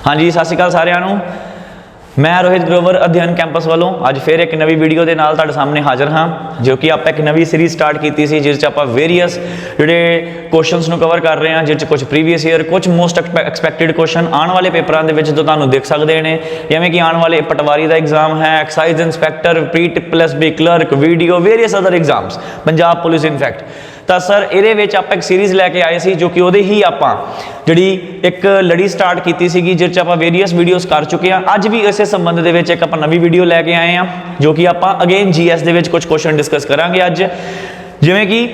हाँ जी, सत श्री अकाल सारिਆਂ ਨੂੰ। मैं रोहित ग्रोवर अध्ययन कैंपस वालों अज फिर एक नवी वीडियो के नाल तुहाडे सामने हाजिर हाँ, जो कि आप एक नवी सीरीज स्टार्ट की सी, जिस आप वेरीअस जोड़े क्वेश्चनस नूं कवर कर रहे हैं, जिस कुछ प्रीवियस ईयर कुछ मोस्ट एक्सपैक्टेड क्वेश्चन आने वाले पेपरों के तो तुहानूं दिख सकते हैं, जिवें कि आने वाले पटवारी का एग्जाम है, एक्साइज इंस्पैक्टर, प्री+B clerk, VDO, various other exams, Punjab police in fact. तो सर ये आप एक सीरीज़ लैके आए सी, जो कि वो ही आप जी एक लड़ी स्टार्ट की सी, जिस आप वेरीअस वीडियोज़ कर चुके हैं। अज भी इस संबंध में एक आप नवी वीडियो लैके आए हैं, जो कि आप अगेन GS के कुछ क्वेश्चन डिस्कस करांगे अज। जिवें कि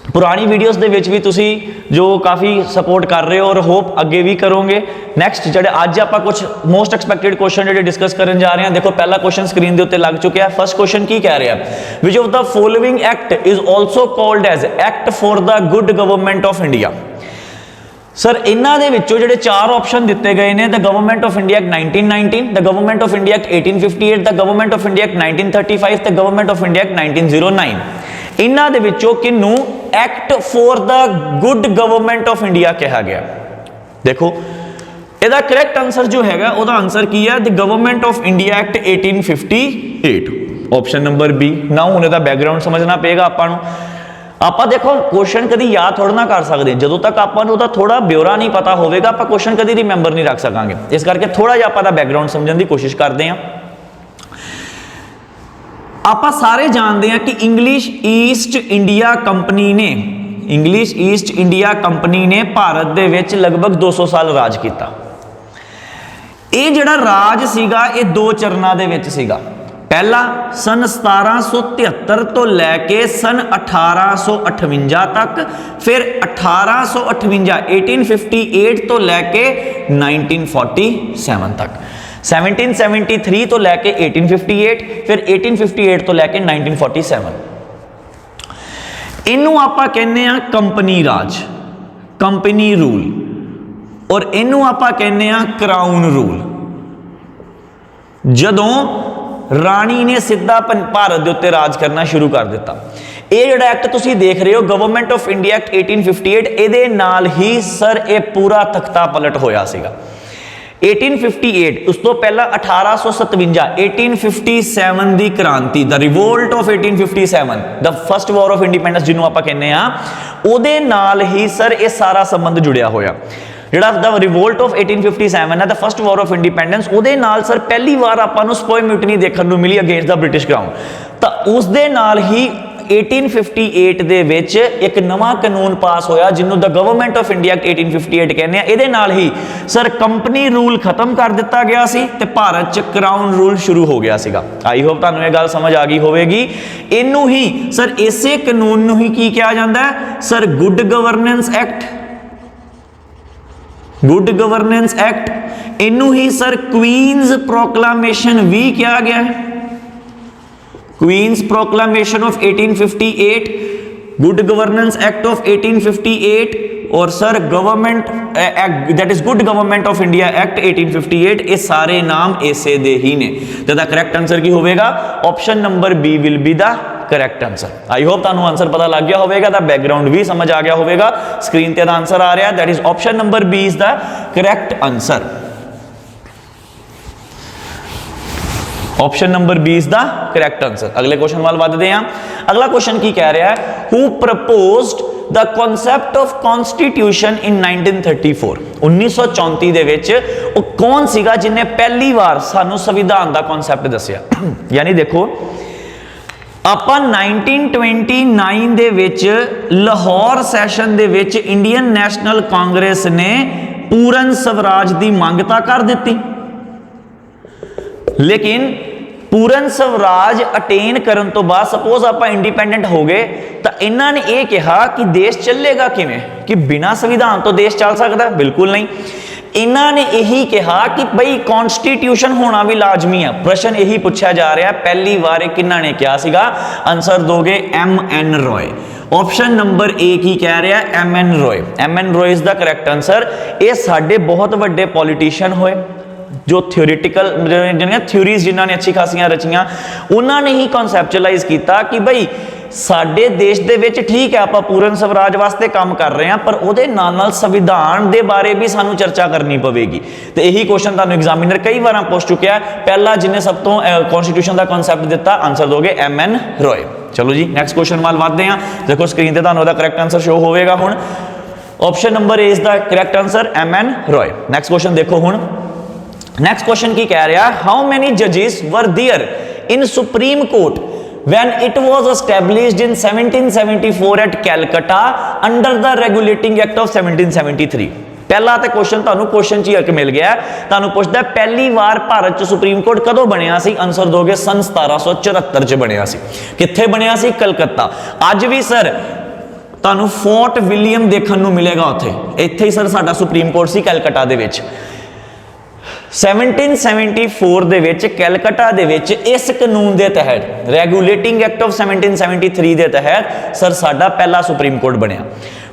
पुरानी वीडियोज़ के भी तुसी जो काफ़ी सपोर्ट कर रहे हो और होप अगे भी करोगे। नैक्सट जो अज आप कुछ मोस्ट एक्सपैक्टेड क्वेश्चन जो डिस्कस करने जा रहे हैं, देखो पहला क्वेश्चन स्क्रीन के उत्ते लग चुका है। फर्स्ट क्वेश्चन की कह रहा है, which of the following act is also called as act for the good government of India. Sir इन्हों के जोड़े चार ऑप्शन दिते गए हैं, the government of India act 1919, the government of India act 1858, the government of India act 1935, the government of India act 1909। इन्हों के विचों किनू act for the good government of India कहा गया? देखो इसका करैक्ट आंसर जो है वह आंसर की है, the government of India act 1858, option number B. ना हूँ इसका बैकग्राउंड समझना पेगा आपां नूं। आप देखो क्वेश्चन कभी याद थोड़ा ना कर सकते, जो तक आपको थोड़ा ब्यौरा नहीं पता होगा आप क्वेश्चन कभी रिमेंबर नहीं रख सकांगे। इस करके थोड़ा जिहा आप बैकग्राउंड समझने की कोशिश करते हैं। आप सारे जानते हैं कि इंग्लिश ईस्ट इंडिया कंपनी ने भारत दे विच लगभग 200 साल राज किया। ये जिहड़ा राज सीगा ये दो चरणों दे विच सीगा। पहला सन 1773 तो लैके सन 1858 तक, फिर 1858 तो लैके 1947 तक, 1773 तो लैके 1858, फिर 1858 तो लैके 1947। इनू आप कहने कंपनी राज, कंपनी रूल, और इनू आप कहने क्राउन रूल। जदों राणी ने सीधा भारत के उत्ते राज करना शुरू कर दिता। ये जिहड़ा एक्ट तुसीं देख रहे हो गवर्नमेंट ऑफ इंडिया एक्ट 1858, इहदे नाल ही सर ये पूरा तख्ता पलट होया सीगा। 1858 उस तो पहला 1857, 1857 की क्रांति, the revolt of 1857, the first war of independence जिन्हों आप कहने उहदे नाल ही सर ये सारा संबंध जुड़िया होया। जिहड़ा द रिवोल्ट ऑफ 1857 है, the first war of independence, उहदे नाल सर पहली बार आपां नूं स्पोय म्यूटनी देखने को मिली अगेंस्ट द ब्रिटिश क्राउन। तो उसदे नाल ही 1858 दे विच एक नवा कानून पास होया, जिन्हों the government of India act 1858 कहने। इहदे नाल ही सर कंपनी रूल खत्म कर दिता गया सी ते भारत च क्राउन रूल शुरू हो गया सीगा। आई होप तुहानूं ये गल समझ आ गई होवेगी। इनू ही सर इसे कानून नूं ही की कहा जाता है sir good governance act, good governance act. इनू ही सर क्वीन्स प्रोक्लामेशन भी किया गया है, queen's proclamation of 1858, good governance act of 1858, और sir government act that is good government of India act 1858। ये सारे नाम ऐसे दे ही ने। तो द करेक्ट आंसर की होगा? Option number B will be the correct answer. I hope तुहानू आंसर पता लग गया होगा, द बैकग्राउंड भी समझ आ गया होगा। स्क्रीन पे आंसर आ रहा है, that is option number B is the correct answer. Option number B is the correct answer. अगले क्वेश्चन वाल बढ़ते हैं। अगला क्वेश्चन की कह रहा है, who proposed the concept of constitution in 1934। 1934 दे विच वो कौन सीगा जिन्हें पहली बार सानू संविधान का कॉन्सेप्ट दसिया? यानी देखो आप 1929 दे विच लाहौर सैशन दे विच इंडियन नैशनल कांग्रेस ने पूर्ण स्वराज की मंग तां कर दी, लेकिन पूर्ण स्वराज अटेन करन तो बाद सपोज आप इंडिपेंडेंट हो गए तो इन्होंने ये कहा कि देश चलेगा किवें, कि बिना संविधान तो देश चल सकता? बिल्कुल नहीं। इन्होंने यही कहा कि भाई कॉन्स्टिट्यूशन होना भी लाजमी है। प्रश्न यही पूछा जा रहा है, पहली बार किन्हों ने क्या सीगा? आंसर दोगे MN रॉय। ऑप्शन नंबर ए की कह रहा है MN Roy. MN Roy is the correct answer. ये साडे बहुत बड़े पॉलिटिशियन होए जो थ्योरीटिकल थ्योरीज जिन्होंने अच्छी खासियां रचियां, उन्होंने ही कॉन्सैप्चुलाइज किया कि भाई ਸਾਡੇ ਦੇਸ਼ ਦੇ ਵਿੱਚ ਠੀਕ ਹੈ ਆਪਾਂ ਪੂਰਨ ਸਵਰਾਜ ਵਾਸਤੇ ਕੰਮ ਕਰ ਰਹੇ ਹਾਂ, ਪਰ ਉਹਦੇ ਨਾਲ ਸੰਵਿਧਾਨ ਦੇ ਬਾਰੇ ਵੀ ਸਾਨੂੰ ਚਰਚਾ ਕਰਨੀ ਪਵੇਗੀ। ਤੇ ਇਹੀ ਕੁਐਸਚਨ ਤੁਹਾਨੂੰ ਐਗਜ਼ਾਮੀਨਰ ਕਈ ਵਾਰਾਂ ਪੁੱਛ ਚੁੱਕਿਆ। ਪਹਿਲਾ ਜਿਹਨੇ ਸਭ ਤੋਂ ਕਨਸਟੀਟਿਊਸ਼ਨ ਦਾ ਕਨਸੈਪਟ ਦਿੱਤਾ, ਆਨਸਰ ਦੋਗੇ MN ਰॉय। ਚਲੋ ਜੀ ਨੈਕਸਟ ਕੁਐਸਚਨ ਵੱਲ ਵਧਦੇ ਹਾਂ। ਦੇਖੋ ਸਕਰੀਨ ਤੇ ਤੁਹਾਨੂੰ ਉਹਦਾ ਕਰੈਕਟ ਆਨਸਰ ਸ਼ੋ ਹੋਵੇਗਾ। ਹੁਣ option number A is the correct answer, MN Roy. Next question ਦੇਖੋ ਹੁਣ। ਨੈਕਸਟ ਕੁਐਸਚਨ ਕੀ ਕਹਿ ਰਿਹਾ, ਹਾਊ ਮੈਨੀ ਜजेस were there in Supreme Court when it was established in 1774 at Calcutta under the Regulating Act of 1773। ਪਹਿਲਾ ਤੇ question ਤੁਹਾਨੂੰ question ਚ ਹੀ ਮਿਲ ਗਿਆ। ਤੁਹਾਨੂੰ ਪੁੱਛਦਾ ਪਹਿਲੀ ਵਾਰ ਭਾਰਤ ਚ ਸੁਪਰੀਮ ਕੋਰਟ ਕਦੋਂ ਬਣਿਆ ਸੀ? ਆਨਸਰ ਦੋਗੇ ਸਨ 1774 ਚ ਬਣਿਆ ਸੀ। ਕਿੱਥੇ ਬਣਿਆ ਸੀ? ਕਲਕੱਤਾ। ਅੱਜ ਵੀ ਸਰ ਤੁਹਾਨੂੰ ਫੋਰਟ ਵਿਲੀਅਮ ਦੇਖਣ ਨੂੰ ਮਿਲੇਗਾ ਉੱਥੇ। ਇੱਥੇ ਹੀ ਸਰ ਸਾਡਾ ਸੁਪਰੀਮ ਕੋਰਟ ਸੀ ਕਲਕੱਤਾ ਦੇ ਵਿੱਚ। 1774 ਦੇ ਵਿੱਚ ਕੈਲਕਟਾ ਦੇ ਵਿੱਚ ਇਸ ਕਾਨੂੰਨ ਦੇ ਤਹਿਤ ਰੈਗੂਲੇਟਿੰਗ ਐਕਟ ਆਫ 1773 ਦੇ ਤਹਿਤ ਸਰ ਸਾਡਾ ਪਹਿਲਾ ਸੁਪਰੀਮ ਕੋਰਟ ਬਣਿਆ।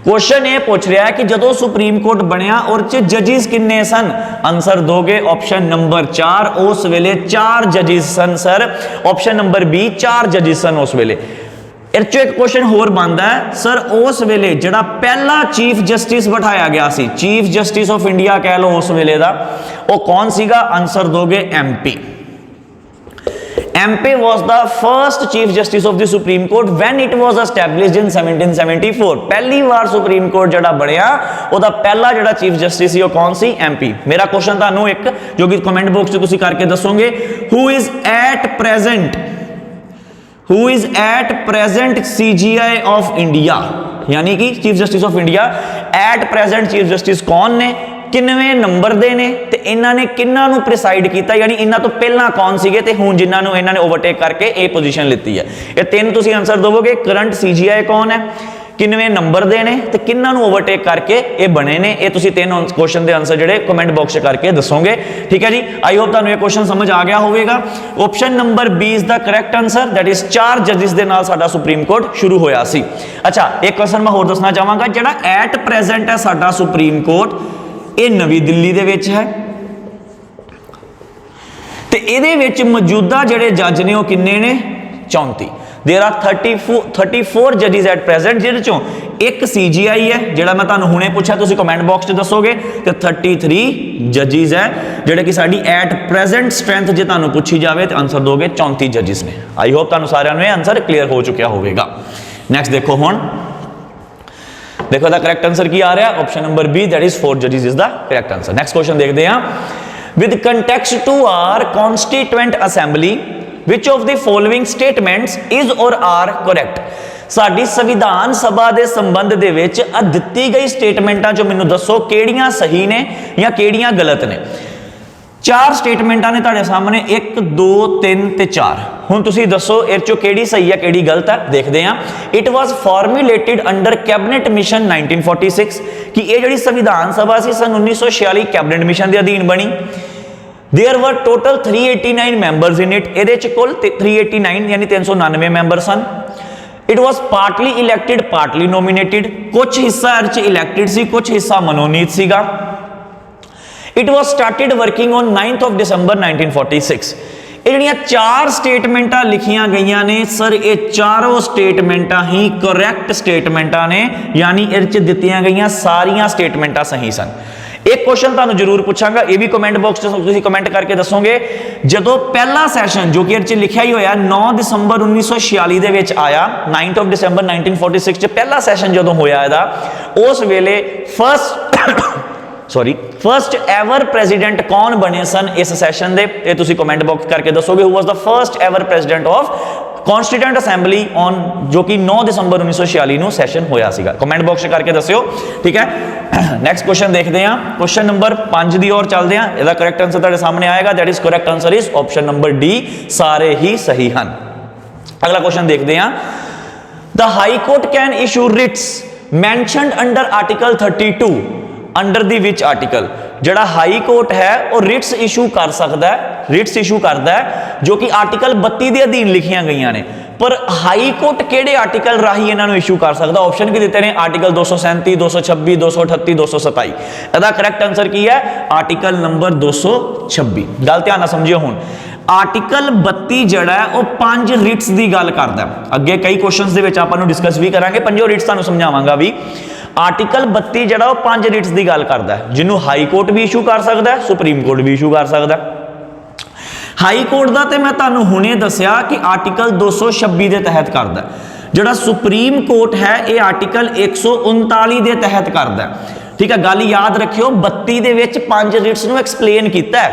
क्वेश्चन ये पूछ रहा है कि जो सुप्रीम कोर्ट बनया और जजिस किन्ने सन? आंसर दोगे ऑप्शन नंबर 4, उस वेले 4 जजिस सन सर। ऑप्शन नंबर बी 4 जजिस सन उस वेले। एक क्वेश्चन होर बनता है सर, उस वेले जिहड़ा पहला चीफ जस्टिस बिठाया गया सी, चीफ जस्टिस ऑफ इंडिया कह लो उस वेले दा, वो कौन सीगा? आंसर दोगे MP। MP was the first chief justice of the Supreme Court when it was established in 1774। पहली बार सुप्रीम कोर्ट जड़ा बनया ओदा पहला जड़ा चीफ जस्टिस वो कौन सी? MP। मेरा क्वेश्चन तानू एक जो कि कमेंट बॉक्स में तुसी करके दसोगे, who is at present CGI of India, यानी कि chief justice of India at present chief justice कौन ने, किन्नवें नंबर दे ने ते इन्हां ने किन्हां नूं प्रिसाइड कीता, यानी इन्हां तो पहला कौन सीगे ते हुण जिन्हां नूं इन्हां ने ओवरटेक करके ये पोजीशन लित्ती है। ये तीन तुसीं आंसर दोगे। करंट CGI कौन है, किन्नवें नंबर दे ने ते किन्हां नूं ओवरटेक करके ये बने ने, ये तुसीं तीन क्वेश्चन दे आंसर जिहड़े कमेंट बॉक्स करके दसोगे। ठीक है जी, आई होप तुहानूं ये क्वेश्चन समझ आ गया होवेगा। Option number B is the correct answer, that is 4 जजिस दे नाल साडा सुप्रीम कोर्ट शुरू होया सी। अच्छा एक क्वेश्चन मैं होर दसना चाहांगा, जिहड़ा एट प्रेजेंट है साडा सुप्रीम कोर्ट, ये नवी दिल्ली दे विच है ते इहदे विच मौजूदा जिहड़े जज ने वो किन्ने ने? 34। देयर आर 34 जजिस एट प्रेजेंट, जिहदे चों एक CGI है जिहड़ा मैं तुहानूं हुणे पुछा, तुसीं कमेंट बॉक्स 'च दसोगे, ते 33 जजिस है जिहड़े कि साडी एट प्रेजेंट स्ट्रेंथ जे तुहानूं पुछी जावे ते आंसर दोगे 34 जजिस ने। आई होप तुहानूं सारिआं नूं ये आंसर क्लीयर हो चुकिया होवेगा। नैक्सट देखो हुण, देखो द करेक्ट आंसर की आ रहा है option number B, that is 4 जजिस is the correct answer. Next question देखते हैं, with context to our constituent assembly which of the following statements is or are correct। साडी संविधान सभा दे संबंध दे विच आ दित्ती गई स्टेटमेंटां जो मैनूं दसो किहड़ियां सही ने या किहड़ियां गलत ने। 4 स्टेटमेंटां ने तुहाडे सामने, 1 2 3 ते 4। हुण तुसीं दसो इह चों किहड़ी सही है किहड़ी गलत है। देखदे हां। It was formulated under cabinet mission 1946 कि इह जिहड़ी संविधान सभा सी सन 1946 कैबिनेट मिशन दे अधीन बनी। There were total 389 members in it। ਇਹਦੇ ਚ ਕੁੱਲ 389 यानी 399 ਮੈਂਬਰ ਸਨ। It was partly elected, partly nominated। ਕੁਝ ਹਿੱਸਾ ਇਹ ਚ ਇਲੈਕਟਿਡ ਸੀ, ਕੁਝ ਹਿੱਸਾ ਮਨੋਨੀਤ ਸੀਗਾ। It was started working on 9th of December 1946। ਇਹ ਜਿਹੜੀਆਂ 4 ਸਟੇਟਮੈਂਟਾਂ ਲਿਖੀਆਂ ਗਈਆਂ ਨੇ ਸਰ, ਇਹ ਚਾਰੋਂ ਸਟੇਟਮੈਂਟਾਂ ਹੀ ਕਰੈਕਟ ਸਟੇਟਮੈਂਟਾਂ ਨੇ, यानी ਇਹ ਚ ਦਿੱਤੀਆਂ ਗਈਆਂ ਸਾਰੀਆਂ ਸਟੇਟਮੈਂਟਾਂ ਸਹੀ ਸਨ। एक क्वेश्चन तुहानूं जरूर पूछांगा, ये भी कमेंट बॉक्स तुसीं कमेंट करके दसोगे, जदों पहला सैशन जो कि इहदे लिखिया ही होया 9 दिसंबर 1946 दे विच आया, 9 ऑफ दिसंबर 1946 च पहला सैशन जदों होया इहदा, उस वेले फर्स्ट एवर प्रेजिडेंट कौन बने सन इस सैशन दे? ये तुसीं कमेंट बॉक्स करके दसोगे, who was the first ever president of constituent assembly on जो कि 9 दिसंबर 1946 ਨੂੰ सैशन होया सीगा। कमेंट बॉक्स करके दस्सिओ। ठीक है, नैक्सट क्वेश्चन देखते हैं, क्वेश्चन नंबर 5 ਦੀ ओर चलते हैं। ਇਹਦਾ करेक्ट आंसर ਤੁਹਾਡੇ सामने आएगा, that is correct answer is option number D, सारे ही सही हैं। अगला क्वेश्चन देखते हैं, the high court can issue Ritz mentioned under article 32 under the which article. ਜਿਹੜਾ हाई कोर्ट है वो रिट्स इशू कर सकता है, रिट्स इशू करता है जो कि आर्टिकल 32 के अधीन लिखिया गई ने, पर हाई कोर्ट किहड़े आर्टिकल राही इन्होंने इशू कर सकता? ऑप्शन की दिते हैं, आर्टिकल 237 226 238 227। इसका करैक्ट आंसर की है? Article number 226। गल ध्यान नाल समझियो। हुण आर्टिकल 32 जड़ा है वह 5 रिट्स की गल करता है। अगे कई क्वेश्चंस दे विच आपां नूं डिस्कस भी करांगे, 5 रिट्स तुहानूं समझावांगा भी। आर्टिकल 32 जड़ा वह 5 रिट्स की गल करता है, जिन्हों हाई कोर्ट भी इशू कर सकता है, सुप्रीम कोर्ट भी इशू कर सकता है। हाई कोर्ट का तो मैं तुहानूं हुणे दस्सिया कि आर्टिकल 226 के तहत करता है। जिहड़ा सुप्रीम कोर्ट है ये आर्टिकल 139 के तहत करता है। ठीक है, गल याद रखियो 32 दे विच 5 रिट्स नूं एक्सप्लेन कीता है।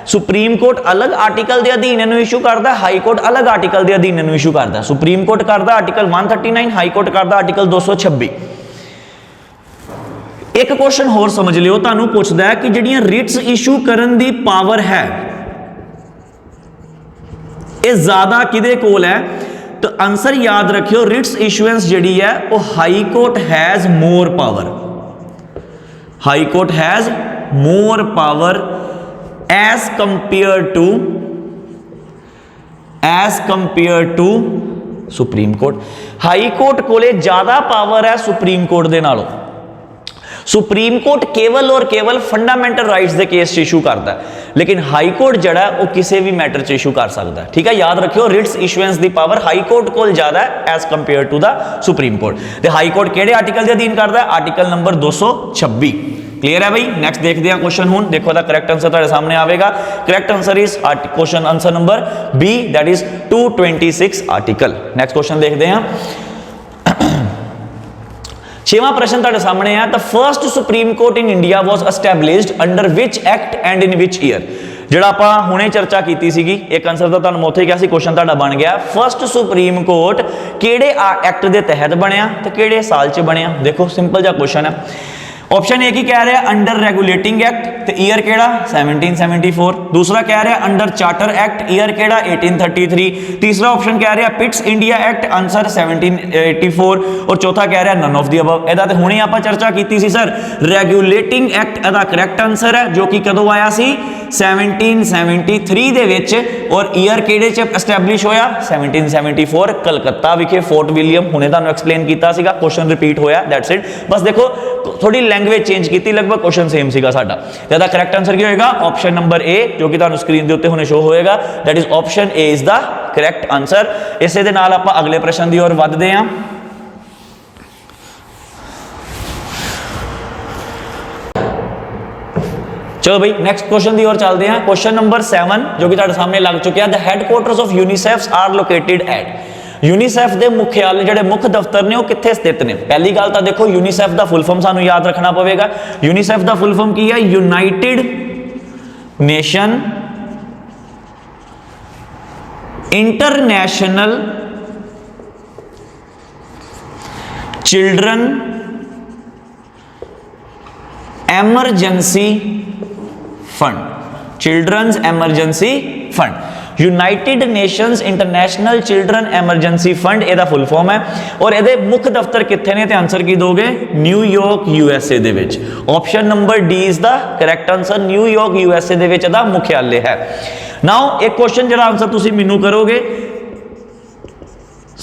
सुप्रीम कोर्ट अलग आर्टिकल के अधीन इन्हूं इशू करता है, हाई कोर्ट अलग आर्टिकल के अधीन इन्हूं इशू करता है। सुप्रीम कोर्ट करता आर्टिकल 139, हाई कोर्ट करता आर्टिकल 226। एक क्वेश्चन होर समझ लियो, तुहानूं पुछदा है कि जिहड़ियां रिट्स इशू करन दी पावर है ये ज्यादा किहदे कोल है, तो आंसर याद रखियो रिट्स इशूएंस जिहड़ी है वो high court has more power. High court has more power as compare to supreme court. High court कोले ज्यादा पावर है सुप्रीम कोर्ट दे नालों। सुप्रीम कोर्ट केवल और केवल फंडामेंटल राइट्स के केस इशू करता है, लेकिन हाई कोर्ट जड़ा है वो किसी भी मैटर च इशू कर सकता है। ठीक है, याद रखियो रिट्स इशूएंस की पावर हाई कोर्ट को ज्यादा है as compare to the supreme court. तो हाई कोर्ट केड़े आर्टिकल के अधीन करता है, आर्टिकल नंबर 226। क्लियर है भाई। नेक्स्ट देखते हैं क्वेश्चन हूं, देखो दा करेक्ट आंसर तुम्हारे सामने आएगा। Correct answer is question answer number B, that is 226 article. Next question देखते हैं। 6वां प्रश्न तुम्हारे सामने है, the first supreme court in India was established under which act and in which year. जिहड़ा आपां हुणे चर्चा कीती सीगी, एक आंसर तो तुहानूं उत्थे क्या सी, क्वेश्चन तुहाडा बन गया first supreme court किहड़े act they तहत बनया ते किहड़े साल च बनया। देखो सिंपल जिहा क्वेश्चन है। ऑप्शन ए की कह रहा है अंडर रेगुलेटिंग एक्ट, तो ईयर केड़ा 1774। दूसरा कह रहा है अंडर चार्टर एक्ट, ईयर केड़ा 1833। तीसरा ऑप्शन कह रहा है पिट्स इंडिया एक्ट, आंसर 1784। और चौथा कह रहा है नन ऑफ द अबव। ਇਹਦਾ ਤੇ ਹੁਣੇ ਆਪਾਂ चर्चा की सी सर, रेगुलेटिंग एक्ट ਇਹਦਾ करैक्ट आंसर है, जो कि कदों आया सी 1773 ਦੇ ਵਿੱਚ। और ईयर ਕਿਹੜੇ ਚ ਐਸਟੈਬਲਿਸ਼ ਹੋਇਆ 1774 कलकत्ता विखे फोर्ट विलियम। ਹੁਣੇ ਤੁਹਾਨੂੰ एक्सप्लेन ਕੀਤਾ ਸੀਗਾ, क्वेश्चन रिपीट होया, दैट्स इट। बस देखो थोड़ी लैंग्वेज चेंज की, लगभग क्वेश्चन सेम सीगा साडा। ਇਹਦਾ करैक्ट आंसर ਕੀ ਹੋਏਗਾ, ऑप्शन नंबर ए, जो कि ਤੁਹਾਨੂੰ स्क्रीन ਦੇ ਉੱਤੇ ਹੁਣੇ शो होएगा, that is option A is the correct answer. ਇਸੇ ਦੇ ਨਾਲ ਆਪਾਂ ਅਗਲੇ ਪ੍ਰਸ਼ਨ ਦੀ ओर ਵਧਦੇ ਹਾਂ। चलो भाई नेक्स्ट क्वेश्चन की ओर चलते हैं। क्वेश्चन नंबर 7 जो कि तुम्हारे सामने लग चुके हैं, the headquarters of UNICEF are located at. UNICEF के मुख्यालय जिहड़े मुख्य दफ्तर ने वो कित्थे स्थित ने। पहली गल तो देखो यूनीसेफ का फुल फॉर्म सानू याद रखना पवेगा। यूनीसेफ का फुल फॉर्म की है, united nation international children emergency fund. Children's emergency fund, united nations international children emergency fund ਇਹਦਾ फुल फॉर्म है। और ਇਹਦੇ मुख्य दफ्तर कित्थे ने, ते आंसर की दोगे न्यूयॉर्क यूएसए ਦੇ ਵਿੱਚ। Option number D is the correct answer, New York USA ਦੇ ਵਿੱਚ ਇਹਦਾ मुख्यालय है। नाउ एक क्वेश्चन ਜਿਹੜਾ आंसर ਤੁਸੀਂ ਮੈਨੂੰ ਕਰੋਗੇ,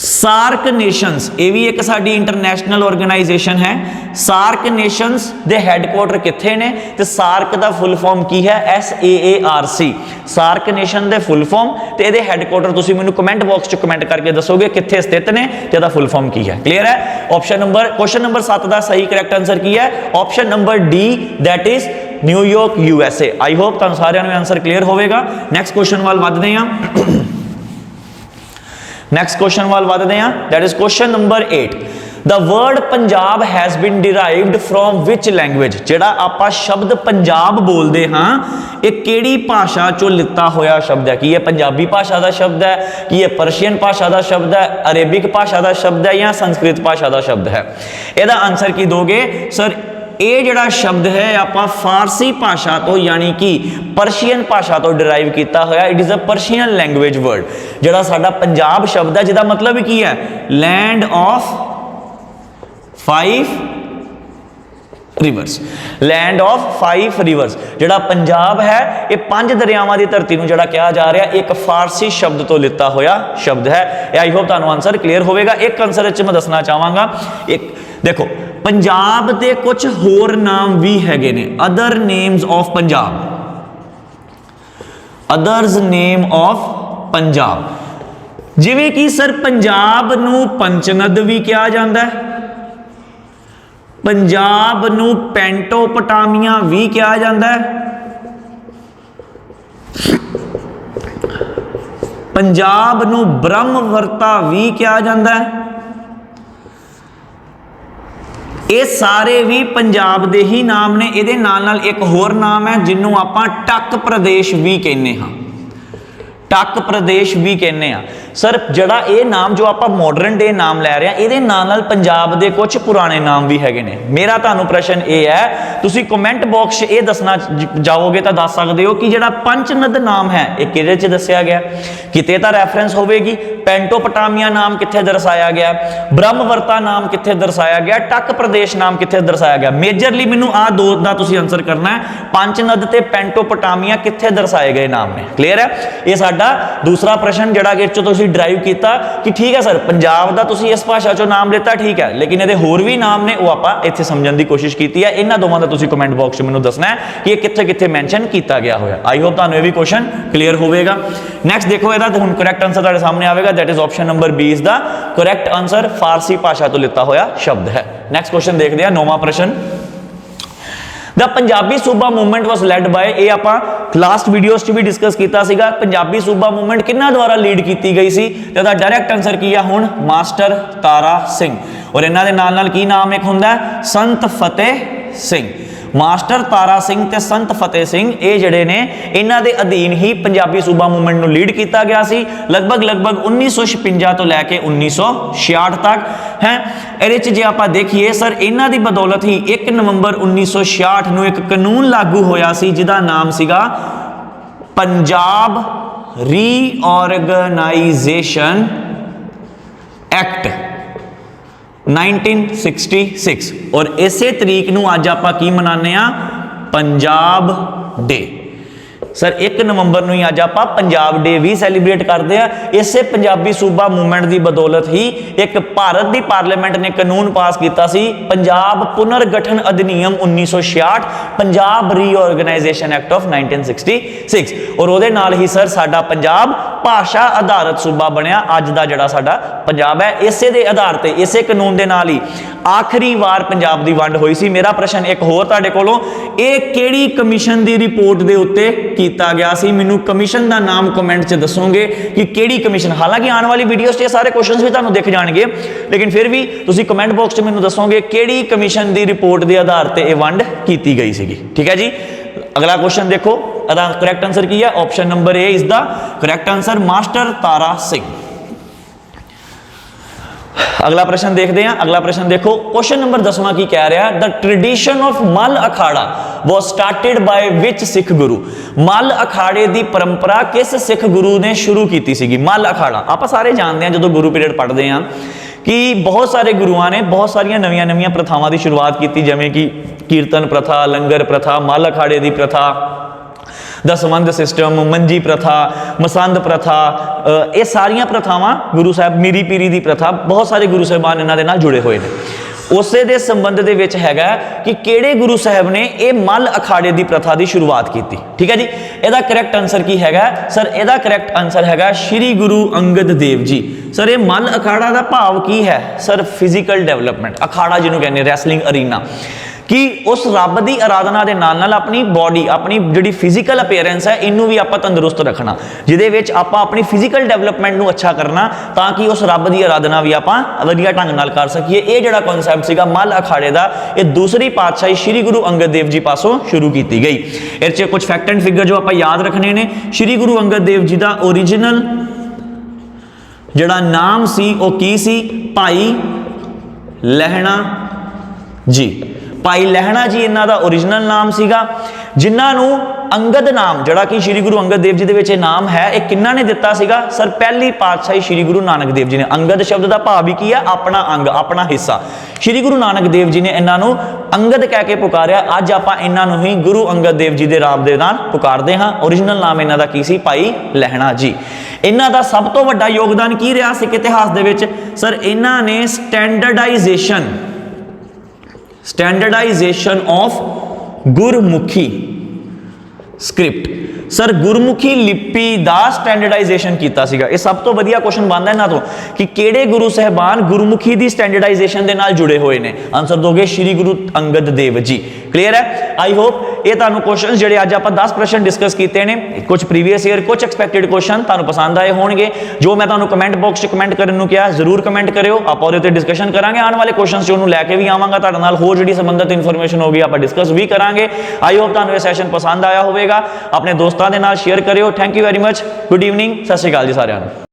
सार्क नेशंस ये भी एक साडी इंटरनेशनल ऑर्गेनाइजेशन है। सार्क नेशंस दे हैडक्वार्टर कित्थे ने, ते सार्क दा फुल फॉर्म की है, SAARC। सार्क नेशन दे फुल फॉर्म ते इहदे हैडक्वार्टर तुसीं मैनूं कमेंट बॉक्स च कमेंट करके दसोगे कित्थे स्थित ने ते इहदा फुल फॉर्म की है। क्लियर है। ऑप्शन नंबर क्वेश्चन नंबर 7 दा सही करैक्ट आंसर की है, option number D, that is New York USA. I hope तुहानूं सारिआं नूं आंसर क्लीयर होवेगा। नैक्सट क्वेश्चन वाल वधदे हां। नेक्स्ट क्वेश्चन वाल वधदे हां, that is question number 8। The word Punjab has been derived from which language. जिहड़ा आपां शब्द पंजाब बोलते हाँ ये किहड़ी भाषा चों लिता होया शब्द है। कि ये पंजाबी भाषा का शब्द है, कि ये पर्शियन भाषा का शब्द है, अरेबिक भाषा का शब्द है, या संस्कृत भाषा का शब्द है। ਇਹਦਾ आंसर की दोगे सर, ਇਹ ਜਿਹੜਾ शब्द है ਆਪਾਂ फारसी भाषा तो यानी कि पर्शियन भाषा तो डिराइव किया होया। It is a Persian language word. ਜਿਹੜਾ ਸਾਡਾ पंजाब शब्द है जिसका मतलब की है land of 5 reverse. Land of 5 reverse ਜਿਹੜਾ पंजाब है ये 5 दरियावां की धरती ਨੂੰ ਜਿਹੜਾ ਕਿਹਾ ਜਾ ਰਿਹਾ एक फारसी शब्द तो लिता होया शब्द है। आई होप ਤੁਹਾਨੂੰ आंसर क्लीयर होगा। एक आंसर मैं दसना चाहांगा, एक देखो पंजाब के कुछ होर नाम भी हैगे ने, other names of Punjab. Others name of Punjab. ਜਿਵੇਂ ਕਿ ਸਰ ਪੰਜਾਬ ਨੂੰ ਪੰਚਨਦ ਵੀ ਕਿਹਾ ਜਾਂਦਾ ਹੈ, ਪੰਜਾਬ ਨੂੰ ਪੈਂਟੋਪਟਾਮੀਆ ਵੀ ਕਿਹਾ ਜਾਂਦਾ ਹੈ, ਪੰਜਾਬ ਨੂੰ ਬ੍ਰਹਮਵਰਤਾ ਵੀ ਕਿਹਾ ਜਾਂਦਾ ਹੈ। ਇਹ ਸਾਰੇ ਵੀ ਪੰਜਾਬ ਦੇ ਹੀ ਨਾਮ ਨੇ। ਇਹਦੇ ਨਾਲ ਨਾਲ ਇੱਕ ਹੋਰ ਨਾਮ ਹੈ ਜਿਹਨੂੰ ਆਪਾਂ ਟੱਕ ਪ੍ਰਦੇਸ਼ ਵੀ ਕਹਿੰਦੇ ਹਾਂ, ਟੱਕ ਪ੍ਰਦੇਸ਼ ਵੀ ਕਹਿੰਦੇ ਆ। ਸਰ ਜਿਹੜਾ ਇਹ ਨਾਮ ਜੋ ਆਪਾਂ ਮਾਡਰਨ ਡੇ ਨਾਮ ਲੈ ਰਹੇ ਆ, ਇਹਦੇ ਨਾਲ ਨਾਲ ਪੰਜਾਬ ਦੇ ਕੁਝ ਪੁਰਾਣੇ ਨਾਮ ਵੀ ਹੈਗੇ ਨੇ। ਮੇਰਾ ਤੁਹਾਨੂੰ ਪ੍ਰਸ਼ਨ ਇਹ ਹੈ, ਤੁਸੀਂ ਕਮੈਂਟ ਬਾਕਸ 'ਚ ਇਹ ਦੱਸਣਾ ਜਾਓਗੇ ਤਾਂ ਦੱਸ ਸਕਦੇ ਹੋ ਕਿ ਜਿਹੜਾ ਪੰਚਨਦ ਨਾਮ ਹੈ ਇਹ ਕਿਹਦੇ 'ਚ ਦੱਸਿਆ ਗਿਆ, ਕਿਤੇ ਤਾਂ ਰੈਫਰੈਂਸ ਹੋਵੇਗੀ। ਪੈਂਟੋਪਟਾਮੀਆ ਨਾਮ ਕਿੱਥੇ ਦਰਸਾਇਆ ਗਿਆ, ਬ੍ਰਹਮਵਰਤਾ ਨਾਮ ਕਿੱਥੇ ਦਰਸਾਇਆ ਗਿਆ, ਟੱਕ ਪ੍ਰਦੇਸ਼ ਨਾਮ ਕਿੱਥੇ ਦਰਸਾਇਆ ਗਿਆ। ਮੇਜਰਲੀ ਮੈਨੂੰ ਆਹ ਦੋ ਦਾ ਤੁਸੀਂ ਆਨਸਰ ਕਰਨਾ ਹੈ, ਪੰਚਨਦ ਤੇ ਪੈਂਟੋਪਟਾਮੀਆ ਕਿੱਥੇ ਦਰਸਾਏ ਗਏ ਨਾਮ ਨੇ। ਕਲੀਅਰ ਹੈ? ਇਹ ਸਾਡਾ ਦੂਸਰਾ ਪ੍ਰਸ਼ਨ ਜਿਹੜਾ ਕਿ ਚੋਂ ਤੁਸੀਂ ਡਰਾਈਵ ਕੀਤਾ ਕਿ ਠੀਕ ਹੈ ਸਰ ਪੰਜਾਬ ਦਾ ਤੁਸੀਂ ਇਸ ਭਾਸ਼ਾ ਚੋਂ ਨਾਮ ਲਿੱਤਾ, ਠੀਕ ਹੈ, ਲੇਕਿਨ ਇਹਦੇ ਹੋਰ ਵੀ ਨਾਮ ਨੇ, ਉਹ ਆਪਾਂ ਇੱਥੇ ਸਮਝਣ ਦੀ ਕੋਸ਼ਿਸ਼ ਕੀਤੀ ਹੈ। ਇਹਨਾਂ ਦੋਵਾਂ ਦਾ ਤੁਸੀਂ ਕਮੈਂਟ ਬਾਕਸ 'ਚ ਮੈਨੂੰ ਦੱਸਣਾ ਹੈ ਕਿ ਇਹ ਕਿੱਥੇ ਕਿੱਥੇ ਮੈਂਸ਼ਨ ਕੀਤਾ ਗਿਆ ਹੋਇਆ। ਆਈ ਹੋਪ ਤੁਹਾਨੂੰ ਇਹ ਵੀ ਕੁਐਸਚਨ ਕਲੀਅਰ ਹੋਵੇਗਾ। ਨੈਕਸਟ ਦੇਖੋ, ਇਹਦਾ ਹੁਣ ਕਰੈਕਟ ਆਨਸਰ ਤੁਹਾਡੇ ਸਾਹਮਣੇ ਆਵੇਗਾ, that is option number B is the correct answer. ਫਾਰਸੀ ਭਾਸ਼ਾ ਤੋਂ ਲਿੱਤਾ ਹੋਇਆ ਸ਼ਬਦ ਹੈ। ਨੈਕਸਟ ਕੁਐਸਚਨ ਦੇਖਦੇ ਹਾਂ, 9ਵਾਂ ਪ੍ਰਸ਼ਨ। द पंजाबी सूबा मूवमेंट वॉज लैड बाय, ये आप लास्ट वीडियोस च भी डिस्कस किया सीगा, पंजाबी सूबा मूवमेंट किन्ना द्वारा लीड की गई सी, ते दा डायरैक्ट आंसर की है हुण मास्टर तारा सिंह। और इन्हां दे नाल नाल की नाम एक हुंदा है संत फतेह सिंह। मास्टर तारा सिंह ते संत फतेह सिंह ये जिहड़े ने इन्हां दे अधीन ही पंजाबी सूबा मूवमेंट नूं लीड किया गया सी लगभग 1956 तो लैके 1966 तक है। इहदे च जे आपां देखिए सर इन्हां दी बदौलत ही 1 नवंबर 1966 नूं एक कानून लागू होया सी जिहदा नाम सीगा पंजाब रीऑर्गेनाइजेशन एक्ट 1966। और इसे तरीक नूं अज आपां की मनाने आ, पंजाब डे। सर 1 नवंबर नूं ही अज आपां पंजाब डे भी सैलीब्रेट करते हैं। इसे पंजाबी सूबा मूवमेंट की बदौलत ही एक भारत की पार्लीमेंट ने कानून पास किया सी, पंजाब पुनर्गठन अधिनियम 1966, पंजाब रीऑर्गेनाइजेशन एक्ट ऑफ 1966। और उहदे नाल ही सर साडा पंजाब भाषा आधारित सूबा बनया। अज दा जिहड़ा साडा पंजाब है इसे दे आधार ते इसे कानून दे नाल ही आखिरी बार पंजाब की वंड हुई सी। मेरा प्रश्न एक होर तुहाडे कोलों, ये किहड़ी कमीशन की रिपोर्ट के उत्ते किया गया सी? मैनू कमीशन का नाम कमेंट च दसोगे कि किहड़ी कमीशन। हालांकि आने वाली वीडियोस ये सारे क्वेश्चंस भी तुहानूं दिख जाणगे, लेकिन फिर भी तुसीं कमेंट बॉक्स च मैनूं दसोगे किहड़ी कमीशन की रिपोर्ट के आधार पर यह वंड की गई सीगी। ठीक है जी। अगला क्वेश्चन देखो, अदा करैक्ट आंसर की है, option number A is the correct answer, Master Tara Singh. अगला प्रश्न देखते हैं। अगला प्रश्न देखो, क्वेश्चन नंबर 10वां की कह रहा है, the tradition of Mal Akhara was started by which Sikh guru. Mal अखाड़े की परंपरा किस सिख गुरु ने शुरू की सी? मल अखाड़ा आप सारे जानते हैं, जो गुरु पीरियड पढ़ते हैं कि बहुत सारे गुरुआं ने बहुत सारिया नवीं नवीं प्रथावां की शुरुआत की, जिवें कि कीर्तन प्रथा, लंगर प्रथा, मल अखाड़े की प्रथा, दसवंध सिस्टम, मंजी प्रथा, मसंद प्रथा, ये सारिया प्रथावां गुरु साहब, मीरी पीरी की प्रथा, बहुत सारे गुरु साहबान इन्हां दे नाल जुड़े हुए हैं। उसे दे संबंध दे विच हैगा कि किहड़े गुरु साहब ने ये मल अखाड़े की प्रथा की शुरुआत की। ठीक है जी। ਇਹਦਾ करैक्ट आंसर की हैगा सर? ਇਹਦਾ करैक्ट आंसर हैगा श्री गुरु अंगद देव जी। सर ये मल अखाड़ा का भाव की है? सर फिजिकल डेवलपमेंट, अखाड़ा जिन्होंने कहने रैसलिंग अरीना, कि उस रब की आराधना के नाल नाल अपनी बॉडी, अपनी जी फिजिकल अपीयरेंस है, इनू भी आप तंदुरुस्त रखना, जिहदे आप अपनी फिजिकल डेवलपमेंट नूं अच्छा करना, ताकि उस रब की आराधना भी आप वधिया ढंग नाल कर सकीए। ये जिहड़ा कॉन्सैप्ट सीगा मल अखाड़े का, ये दूसरी पातशाही श्री गुरु अंगद देव जी पासों शुरू की गई। इस कुछ फैक्ट एंड फिगर जो आप याद रखने ने, श्री गुरु अंगद देव जी का ओरिजिनल जिहड़ा नाम सी वो की सी? भाई लहणा जी। भाई लहणा जी इन्हां दा ओरिजिनल नाम सीगा, जिन्हां नूं अंगद नाम जिहड़ा कि श्री गुरु अंगद देव जी दे विच नाम है, ये किन्हां ने दिता सीगा? सर पहली पातशाही श्री गुरु नानक देव जी ने। अंगद शब्द का भाव भी की है? अपना अंग, अपना हिस्सा। श्री गुरु नानक देव जी ने इन्हां नूं अंगद कह के पुकारिया। अज आपां इन्हां नूं ही गुरु अंगद देव जी दे नाम दे नाल पुकारदे हां। ओरिजिनल नाम इन्हां दा की सी? भाई लहणा जी। इन्हां दा सब तो वड्डा योगदान की रहा सिख इतिहास दे विच? सर इन्हां ने standardization of Gurmukhi, script. Sir Gurmukhi ਲਿਪੀ ਦਾ ਸਟੈਂਡਰਡਾਈਜੇਸ਼ਨ ਕੀਤਾ ਸੀਗਾ। ਇਹ ਸਭ ਤੋਂ ਵਧੀਆ ਕੁਐਸਚਨ ਬਣਦਾ ਇਹਨਾਂ ਤੋਂ ਕਿ ਕਿਹੜੇ ਗੁਰੂ ਸਾਹਿਬਾਨ ਗੁਰਮੁਖੀ ਦੀ ਸਟੈਂਡਰਡਾਈਜੇਸ਼ਨ ਦੇ ਨਾਲ ਜੁੜੇ ਹੋਏ ਨੇ। ਆਨਸਰ ਦੋਗੇ ਸ਼੍ਰੀ ਗੁਰੂ ਅੰਗਦ ਦੇਵ ਜੀ। ਕਲੀਅਰ ਹੈ। ਆਈ ਹੋਪ ਇਹ ਤੁਹਾਨੂੰ ਕੁਐਸਚਨ ਜਿਹੜੇ ਅੱਜ ਆਪਾਂ 10 ਪ੍ਰਸ਼ਨ ਡਿਸਕਸ ਕੀਤੇ ਨੇ, ਕੁਝ ਪ੍ਰੀਵੀਅਸ ਈਅਰ, ਕੁਝ ਐਕਸਪੈਕਟਡ ਕੁਐਸਚਨ ਤੁਹਾਨੂੰ ਪਸੰਦ ਆਏ ਹੋਣਗੇ। ਜੋ ਮੈਂ ਤੁਹਾਨੂੰ ਕਮੈਂਟ ਬਾਕਸ 'ਚ ਕਮੈਂਟ ਕਰਨ ਨੂੰ ਕਿਹਾ ਜ਼ਰੂਰ ਕਮੈਂਟ ਕਰਿਓ, ਆਪਾਂ ਉਹਦੇ ਉੱਤੇ ਡਿਸਕਸ਼ਨ ਕਰਾਂਗੇ। ਆਉਣ ਵਾਲੇ ਕੁਐਸਚਨਸ 'ਚ ਉਹਨੂੰ ਲੈ ਕੇ ਵੀ ਆਵਾਂਗਾ ਤੁਹਾਡੇ ਨਾਲ, ਹੋਰ ਜਿਹੜੀ ਸੰਬੰਧਿਤ ਇਨਫੋਰਮੇਸ਼ਨ ਹੋਗੀ ਆਪਾਂ ਡਿਸਕਸ ਵੀ ਕਰਾਂਗੇ। ਆਈ ਹੋਪ ਤੁਹਾਨੂੰ ਇਹ ਸੈਸ਼ਨ ਪਸੰਦ ਆਇਆ ਹੋਵੇਗਾ। ਆਪਣੇ ਦੋਸਤਾਂ ਦੇ ਨਾਲ ਸ਼ੇਅਰ ਕਰਿਓ। Thank you very much. Good evening. ਸਤਿ ਸ਼੍ਰੀ ਅਕਾਲ ਜੀ ਸਾਰਿਆਂ ਨੂੰ।